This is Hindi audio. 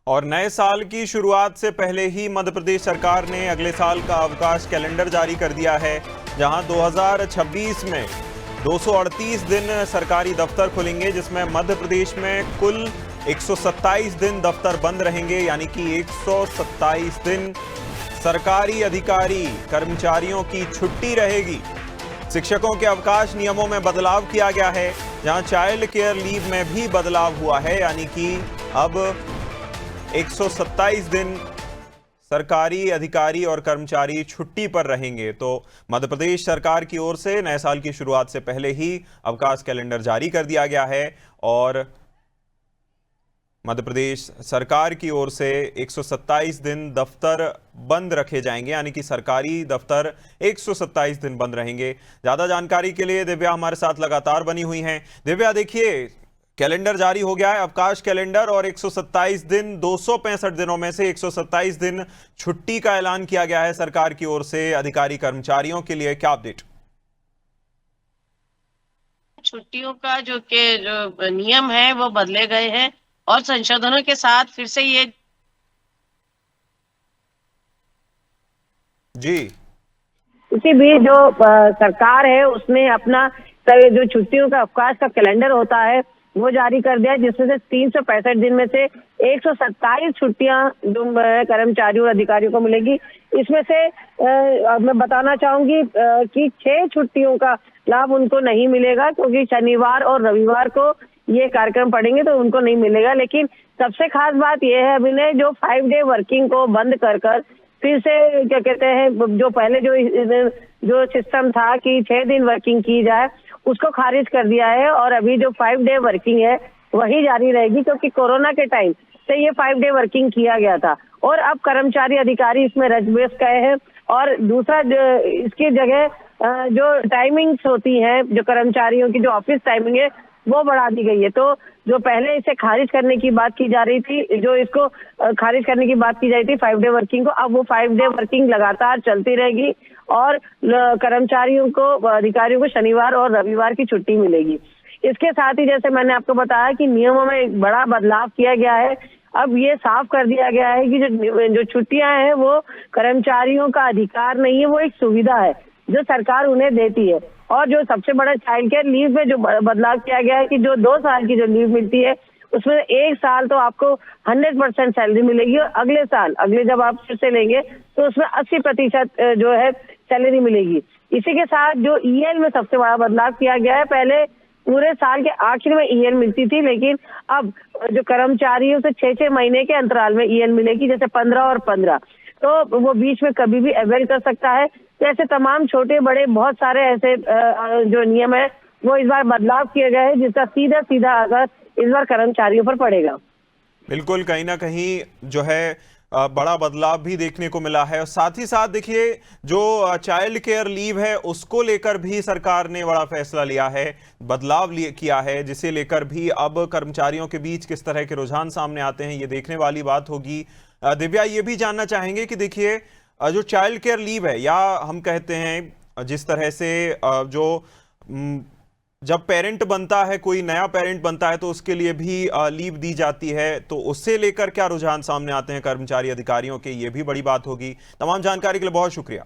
और नए साल की शुरुआत से पहले ही मध्य प्रदेश सरकार ने अगले साल का अवकाश कैलेंडर जारी कर दिया है, जहां 2026 में 238 दिन सरकारी दफ्तर खुलेंगे, जिसमें मध्य प्रदेश में कुल 127 दिन दफ्तर बंद रहेंगे। यानी कि 127 दिन सरकारी अधिकारी कर्मचारियों की छुट्टी रहेगी। शिक्षकों के अवकाश नियमों में बदलाव किया गया है, जहां चाइल्ड केयर लीव में भी बदलाव हुआ है। यानी कि अब 127 दिन सरकारी अधिकारी और कर्मचारी छुट्टी पर रहेंगे। तो मध्य प्रदेश सरकार की ओर से नए साल की शुरुआत से पहले ही अवकाश कैलेंडर जारी कर दिया गया है और मध्य प्रदेश सरकार की ओर से 127 दिन दफ्तर बंद रखे जाएंगे। यानी कि सरकारी दफ्तर 127 दिन बंद रहेंगे। ज्यादा जानकारी के लिए दिव्या हमारे साथ लगातार बनी हुई हैं। दिव्या, देखिए, कैलेंडर जारी हो गया है, अवकाश कैलेंडर, और 127 दिन 265 दिनों में से 127 दिन छुट्टी का ऐलान किया गया है सरकार की ओर से अधिकारी कर्मचारियों के लिए। क्या अपडेट? छुट्टियों का जो नियम है वो बदले गए हैं और संशोधनों के साथ फिर से ये जी इसी बीच जो सरकार है उसने अपना जो छुट्टियों का अवकाश का कैलेंडर होता है वो जारी कर दिया है, जिसमें से 365 दिन में से 127 छुट्टियां जो कर्मचारियों और अधिकारियों को मिलेगी। इसमें से मैं बताना चाहूंगी कि 6 छुट्टियों का लाभ उनको नहीं मिलेगा, क्योंकि शनिवार और रविवार को ये कार्यक्रम पड़ेंगे तो उनको नहीं मिलेगा। लेकिन सबसे खास बात यह है अभिनय, जो 5 डे वर्किंग को बंद कर फिर से क्या कहते हैं, जो पहले जो सिस्टम था कि 6 दिन वर्किंग की जाए, उसको खारिज कर दिया है और अभी जो 5 डे वर्किंग है वही जारी रहेगी, क्योंकि कोरोना के टाइम से ये 5 डे वर्किंग किया गया था और अब कर्मचारी अधिकारी इसमें रच-बस गए हैं। और दूसरा इसकी जगह जो टाइमिंग्स होती हैं, जो कर्मचारियों की जो ऑफिस टाइमिंग है वो बढ़ा दी गई है। तो जो पहले इसे खारिज करने की बात की जा रही थी, जो इसको खारिज करने की बात की जा रही थी 5 डे वर्किंग को, अब वो 5 डे वर्किंग लगातार चलती रहेगी और कर्मचारियों को, अधिकारियों को शनिवार और रविवार की छुट्टी मिलेगी। इसके साथ ही जैसे मैंने आपको बताया कि नियमों में एक बड़ा बदलाव किया गया है। अब ये साफ कर दिया गया है कि जो छुट्टियां हैं वो कर्मचारियों का अधिकार नहीं है, वो एक सुविधा है जो सरकार उन्हें देती है। और जो सबसे बड़ा चाइल्ड केयर लीव में जो बदलाव किया गया है कि जो 2 साल की जो लीव मिलती है उसमें 1 साल तो आपको 100% सैलरी मिलेगी और अगले साल जब आप फिर से लेंगे तो उसमें 80% जो है सैलरी मिलेगी। इसी के साथ जो ईएल में सबसे बड़ा बदलाव किया गया है, पहले पूरे साल के आखिर में ईएल मिलती थी, लेकिन अब जो कर्मचारियों से 6-6 महीने के अंतराल में ईएल मिलेगी, जैसे 15 और 15, तो वो बीच में कभी भी अवेल कर सकता है। तो ऐसे तमाम छोटे बड़े बहुत सारे ऐसे जो नियम है वो इस बार बदलाव किए गए हैं, जिसका सीधा असर इस बार कर्मचारियों पर पड़ेगा। बिल्कुल, कहीं ना कहीं जो है बड़ा बदलाव भी देखने को मिला है। और साथ ही साथ देखिए, जो चाइल्ड केयर लीव है उसको लेकर भी सरकार ने बड़ा फैसला लिया है, बदलाव किया है, जिसे लेकर भी अब कर्मचारियों के बीच किस तरह के रुझान सामने आते हैं ये देखने वाली बात होगी। दिव्या, ये भी जानना चाहेंगे कि देखिए, जो चाइल्ड केयर लीव है, या हम कहते हैं जिस तरह से जो जब पेरेंट बनता है, कोई नया पेरेंट बनता है तो उसके लिए भी लीव दी जाती है, तो उससे लेकर क्या रुझान सामने आते हैं कर्मचारी अधिकारियों के, ये भी बड़ी बात होगी। तमाम जानकारी के लिए बहुत शुक्रिया।